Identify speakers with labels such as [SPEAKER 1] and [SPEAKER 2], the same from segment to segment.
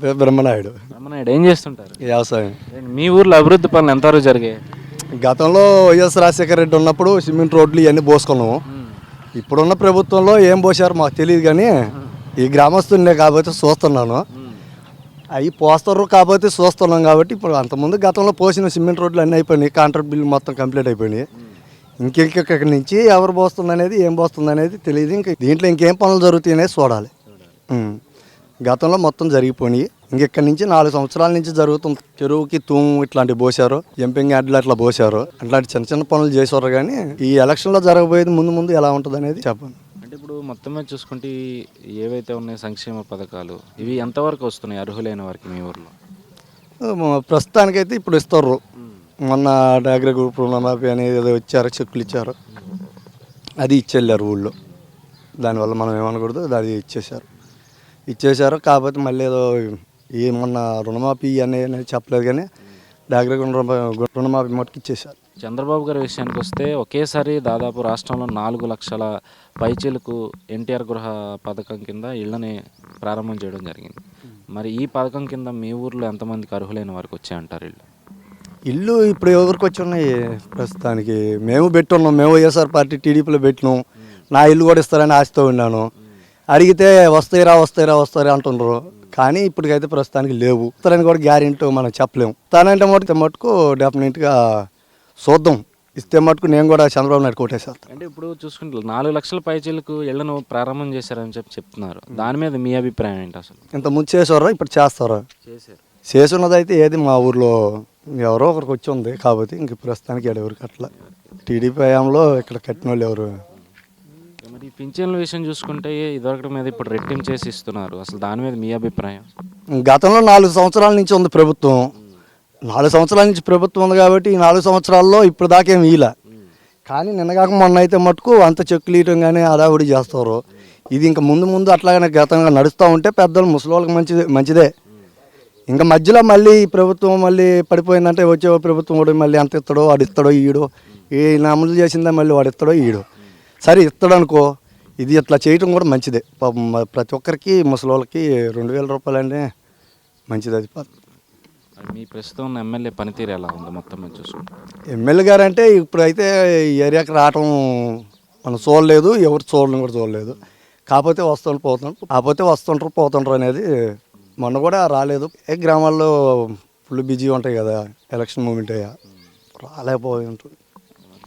[SPEAKER 1] పేరు బ్రహ్మనాయుడు.
[SPEAKER 2] బ్రహ్మనాయుడు ఏం చేస్తుంటారు?
[SPEAKER 1] వ్యవసాయం.
[SPEAKER 2] మీ ఊర్లో అభివృద్ధి పనులు ఎంతవరకు జరిగాయి?
[SPEAKER 1] గతంలో వైఎస్ రాజశేఖర రెడ్డి ఉన్నప్పుడు సిమెంట్ రోడ్లు ఇవన్నీ పోసుకున్నాము. ఇప్పుడున్న ప్రభుత్వంలో ఏం పోసారో మాకు తెలియదు, కానీ ఈ గ్రామస్తున్నే కాబట్టి చూస్తున్నాను. అవి పోస్తారు కాబట్టి చూస్తున్నాం. కాబట్టి ఇప్పుడు అంతకుముందు గతంలో పోసిన సిమెంట్ రోడ్లు అన్నీ అయిపోయినాయి. కాంట్రాక్ట్ బిల్లు మొత్తం కంప్లీట్ అయిపోయినాయి. ఇంకెక్కడి నుంచి ఎవరు పోస్తుంది అనేది, ఏం పోస్తుంది అనేది తెలియదు. ఇంక దీంట్లో ఇంకేం పనులు జరుగుతాయి అనేది చూడాలి. గతంలో మొత్తం జరిగిపోయినాయి. ఇంకెక్కడి నుంచి 4 సంవత్సరాల నుంచి జరుగుతుంది. చెరువుకి తూము ఇట్లాంటివి పోసారు, జంపింగ్ యార్డ్లు అట్లా పోసారు. అట్లాంటి చిన్న చిన్న పనులు చేసారు. కానీ ఈ ఎలక్షన్లో జరగబోయేది ముందు ఎలా ఉంటుంది అనేది చెప్పండి.
[SPEAKER 2] అంటే ఇప్పుడు మొత్తం మీద చూసుకుంటే ఏవైతే ఉన్నాయి సంక్షేమ పథకాలు, ఇవి ఎంతవరకు వస్తున్నాయి అర్హులైన వారికి మీ ఊర్లో?
[SPEAKER 1] ప్రస్తుతానికైతే ఇప్పుడు ఇస్తారు. మొన్న డాగ్రా గ్రూప్ రుణమాఫీ అనేది ఏదో ఇచ్చారు, చెక్కులు ఇచ్చారు. అది ఇచ్చెళ్ళారు ఊళ్ళో. దానివల్ల మనం ఏమనకూడదు, అది ఇచ్చేశారు. కాకపోతే మళ్ళీ ఏదో మొన్న రుణమాఫీ అనేది చెప్పలేదు, కానీ డాగ్రా రుణమాఫీ మటుకు ఇచ్చేశారు.
[SPEAKER 2] చంద్రబాబు గారి విషయానికి వస్తే ఒకేసారి దాదాపు రాష్ట్రంలో 4 లక్షల పైచీలకు ఎన్టీఆర్ గృహ పథకం కింద ఇళ్ళని ప్రారంభం చేయడం జరిగింది. మరి ఈ పథకం కింద మీ ఊర్లో ఎంతమందికి అర్హులైన వారికి వచ్చాయంటారు
[SPEAKER 1] ఇల్లు? ఇప్పుడు ఎవరికి వచ్చి ఉన్నాయి ప్రస్తుతానికి? మేము పెట్టున్నాం. మేము వైఎస్ఆర్ పార్టీ టీడీపీలో పెట్టినాం. నా ఇల్లు కూడా ఇస్తారని ఆశతో ఉన్నాను. అడిగితే వస్తాయిరా అంటున్నారు. కానీ ఇప్పటికైతే ప్రస్తుతానికి లేవు. ఇస్తారని కూడా గ్యారెంటీ మనం చెప్పలేము. తనంటే మటుకు డెఫినెట్గా చూద్దాం. ఇస్తే మటుకు నేను కూడా చంద్రబాబు నాయుడు కోటేశాను.
[SPEAKER 2] అంటే ఇప్పుడు చూసుకుంటే 4 లక్షల పైచీలకు ఇళ్లను ప్రారంభం చేశారని చెప్తున్నారు. దాని మీద మీ అభిప్రాయం ఏంటి? అసలు ఇంత
[SPEAKER 1] ముందు చేసారా, ఇప్పుడు చేస్తారా? చేసున్నదైతే ఏది మా ఊర్లో ఎవరో ఒకరికి వచ్చి ఉంది. కాబట్టి ఇంక ప్రస్తుతానికి ఎవరికి అట్లా టీడీపీ హయాంలో ఇక్కడ కట్టిన వాళ్ళు ఎవరు?
[SPEAKER 2] మరి పింఛన్ల విషయం చూసుకుంటే ఇదొకటి మీద ఇప్పుడు రెట్టింపు చేసి ఇస్తున్నారు. అసలు దాని మీద మీ అభిప్రాయం?
[SPEAKER 1] గతంలో 4 సంవత్సరాల నుంచి ఉంది ప్రభుత్వం. 4 సంవత్సరాల నుంచి ప్రభుత్వం ఉంది కాబట్టి ఈ 4 సంవత్సరాల్లో ఇప్పుడు దాకేమి ఇలా. కానీ నిన్నగాక మొన్న అయితే మటుకు అంత చెక్కులు ఇయటం కానీ అదావిడి చేస్తారు. ఇది ఇంకా ముందు అట్లాగనే గతంగా నడుస్తూ ఉంటే పెద్దలు ముసలి మంచిదే. ఇంకా మధ్యలో మళ్ళీ ఈ ప్రభుత్వం మళ్ళీ పడిపోయిందంటే వచ్చే ప్రభుత్వం కూడా మళ్ళీ ఎంత ఇస్తాడో వాడు ఇస్తాడో ఈడో, ఏ అమలు చేసిందా మళ్ళీ వాడు ఇస్తాడో ఈడో. సరే ఇస్తాడు అనుకో, ఇది ఇట్లా చేయటం కూడా మంచిదే. ప్రతి ఒక్కరికి ముసలి వాళ్ళకి 2000 రూపాయలు అంటే మంచిది. అది
[SPEAKER 2] మీ ప్రస్తుతం ఉన్న ఎమ్మెల్యే పనితీరు ఎలా ఉంది మొత్తం మీద చూసుకుంటే?
[SPEAKER 1] ఎమ్మెల్యే గారు అంటే ఇప్పుడైతే ఈ ఏరియాకి రావటం మనం చూడలేదు, ఎవరు చూడడం కూడా చూడలేదు. కాకపోతే వస్తుంటారు పోతుంటారు అనేది. మొన్న కూడా రాలేదు. గ్రామాల్లో ఫుల్ బిజీ ఉంటాయి కదా, ఎలక్షన్ మూమెంట్ అయ్యా రాలేకపోయి ఉంటుంది.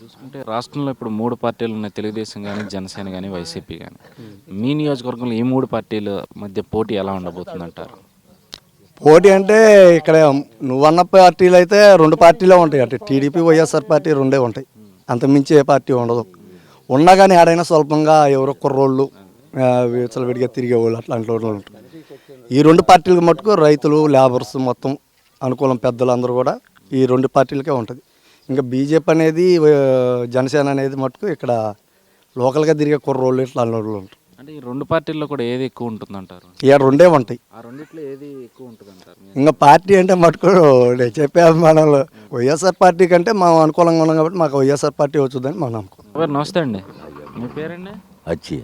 [SPEAKER 2] చూసుకుంటే రాష్ట్రంలో ఇప్పుడు 3 పార్టీలు ఉన్నాయి, తెలుగుదేశం కానీ, జనసేన కానీ, వైసీపీ కానీ. మీ నియోజకవర్గంలో ఈ 3 పార్టీల మధ్య పోటీ ఎలా ఉండబోతుంది అంటారు?
[SPEAKER 1] పోటీ అంటే ఇక్కడ నువ్వన్న పార్టీలు అయితే 2 పార్టీలే ఉంటాయి. అంటే టీడీపీ వైఎస్ఆర్ పార్టీ 2 ఉంటాయి. అంతకుమించి ఏ పార్టీ ఉండదు. ఉన్నా కానీ ఆడైనా స్వల్పంగా ఎవరో కుర్రోళ్ళు విచ్చలవిడిగా తిరిగేవాళ్ళు అట్లాంటి వాళ్ళు ఉంటారు. ఈ 2 పార్టీలకు మటుకు రైతులు, లేబర్స్ మొత్తం అనుకూలం పెద్దలు అందరూ కూడా ఈ 2 పార్టీలకే ఉంటుంది. ఇంకా బీజేపీ అనేది, జనసేన అనేది మటుకు ఇక్కడ లోకల్గా తిరిగే కుర్రోళ్ళు ఇట్లా వాళ్ళు ఉంటారు.
[SPEAKER 2] అంటే ఈ 2 పార్టీల్లో కూడా ఏది ఎక్కువ ఉంటుంది అంటారు?
[SPEAKER 1] ఇక 2 ఉంటాయి.
[SPEAKER 2] ఆ రెండిట్లో ఏది ఎక్కువ ఉంటుంది అంటారు?
[SPEAKER 1] ఇంకా పార్టీ అంటే మటుకు నేను చెప్పే అభిమానాలు వైఎస్ఆర్ పార్టీ కంటే మనం అనుకూలంగా ఉన్నాం కాబట్టి మాకు వైఎస్ఆర్ పార్టీ వచ్చుదని మనం అనుకుంటాం.
[SPEAKER 2] నమస్తే అండి, మీ పేరండి? అచ్చి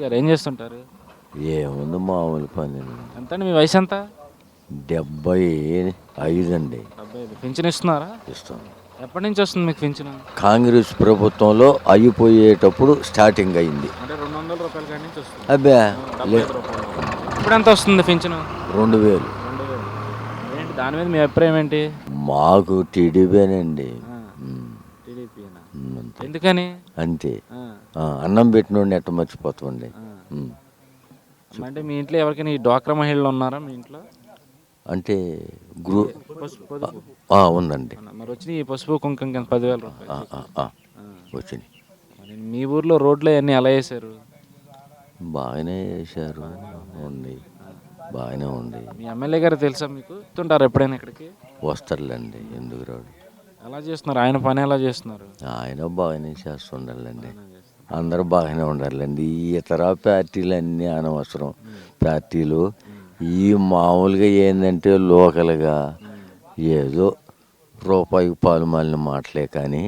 [SPEAKER 2] గారు ఏం చేస్తుంటారు?
[SPEAKER 3] ఏముంది మామూలు పని.
[SPEAKER 2] ఎంత అండి మీ వయసు? ఎంత?
[SPEAKER 3] 75 అండి.
[SPEAKER 2] 75. పింఛన్ ఇస్తున్నారా?
[SPEAKER 3] ఇస్తాం.
[SPEAKER 2] ఎప్పటి నుంచి వస్తుంది మీకు పింఛన్?
[SPEAKER 3] కాంగ్రెస్ ప్రభుత్వంలో అయిపోయేటప్పుడు స్టార్టింగ్ అయింది.
[SPEAKER 2] అంటే 200 రూపాయల కాడి నుంచి వస్తుంది.
[SPEAKER 3] అబ్బే
[SPEAKER 2] ఇప్పుడు ఎంత వస్తుంది పింఛన్?
[SPEAKER 3] 2000.
[SPEAKER 2] ఏంటి దాని మీద మీ అభిప్రాయం ఏంటి?
[SPEAKER 3] మాకు టీడీపీనండి.
[SPEAKER 2] ఎందుకని?
[SPEAKER 3] అంతే. అన్నం పెట్టినోడిని ఎట్ట మర్చిపోతుండే.
[SPEAKER 2] అంటే మీ ఇంట్లో ఎవరికైనా ఈ డ్వాక్రా మహిళలు ఉన్నారా మీ ఇంట్లో?
[SPEAKER 3] అంటే ఉందండి.
[SPEAKER 2] మరి వచ్చి ఈ పసుపు కుంకుమ కింద 10,000 రూపాయలు
[SPEAKER 3] వచ్చినాయి.
[SPEAKER 2] మీ ఊర్లో రోడ్లు అన్నీ ఎలా వేశారు?
[SPEAKER 3] బాగానే వేశారు. బాగానే ఉంది.
[SPEAKER 2] మీ ఎమ్మెల్యే గారు తెలుసా మీకు? వస్తుంటారు ఎప్పుడైనా ఇక్కడికి?
[SPEAKER 3] వస్తారులేండి, ఎందుకు రాడు.
[SPEAKER 2] ఎలా చేస్తున్నారు ఆయన పని? ఎలా చేస్తున్నారు
[SPEAKER 3] ఆయన? బాగానే చేస్తుండాలండి. అందరూ బాగానే ఉండాలండి. ఈ ఇతర పార్టీలు అన్నీ అనవసరం పార్టీలు. ఈ మామూలుగా ఏంటంటే లోకల్గా ఏదో రూపాయికి పాలు మాలిన మాటలే. కానీ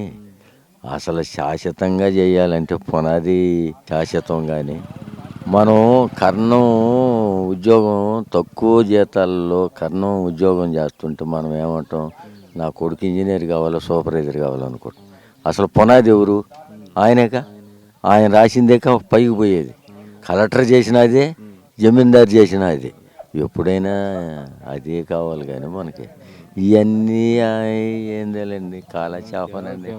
[SPEAKER 3] అసలు శాశ్వతంగా చేయాలంటే పునాది శాశ్వతం కానీ మనం కర్ణం ఉద్యోగం తక్కువ జీతాల్లో కర్ణం ఉద్యోగం చేస్తుంటే మనం ఏమంటాం, నా కొడుకు ఇంజనీర్ కావాలో సూపర్వైజర్ కావాలనుకుంటాం. అసలు పునాది ఎవరు? ఆయనేగా. ఆయన రాసిందేక పైకి పోయేది. కలెక్టర్ చేసినదే, జమీందారు చేసినది. ఎప్పుడైనా అదే కావాలి కానీ మనకి ఇవన్నీ ఏందేలేండి, కాలక్షేపనండి.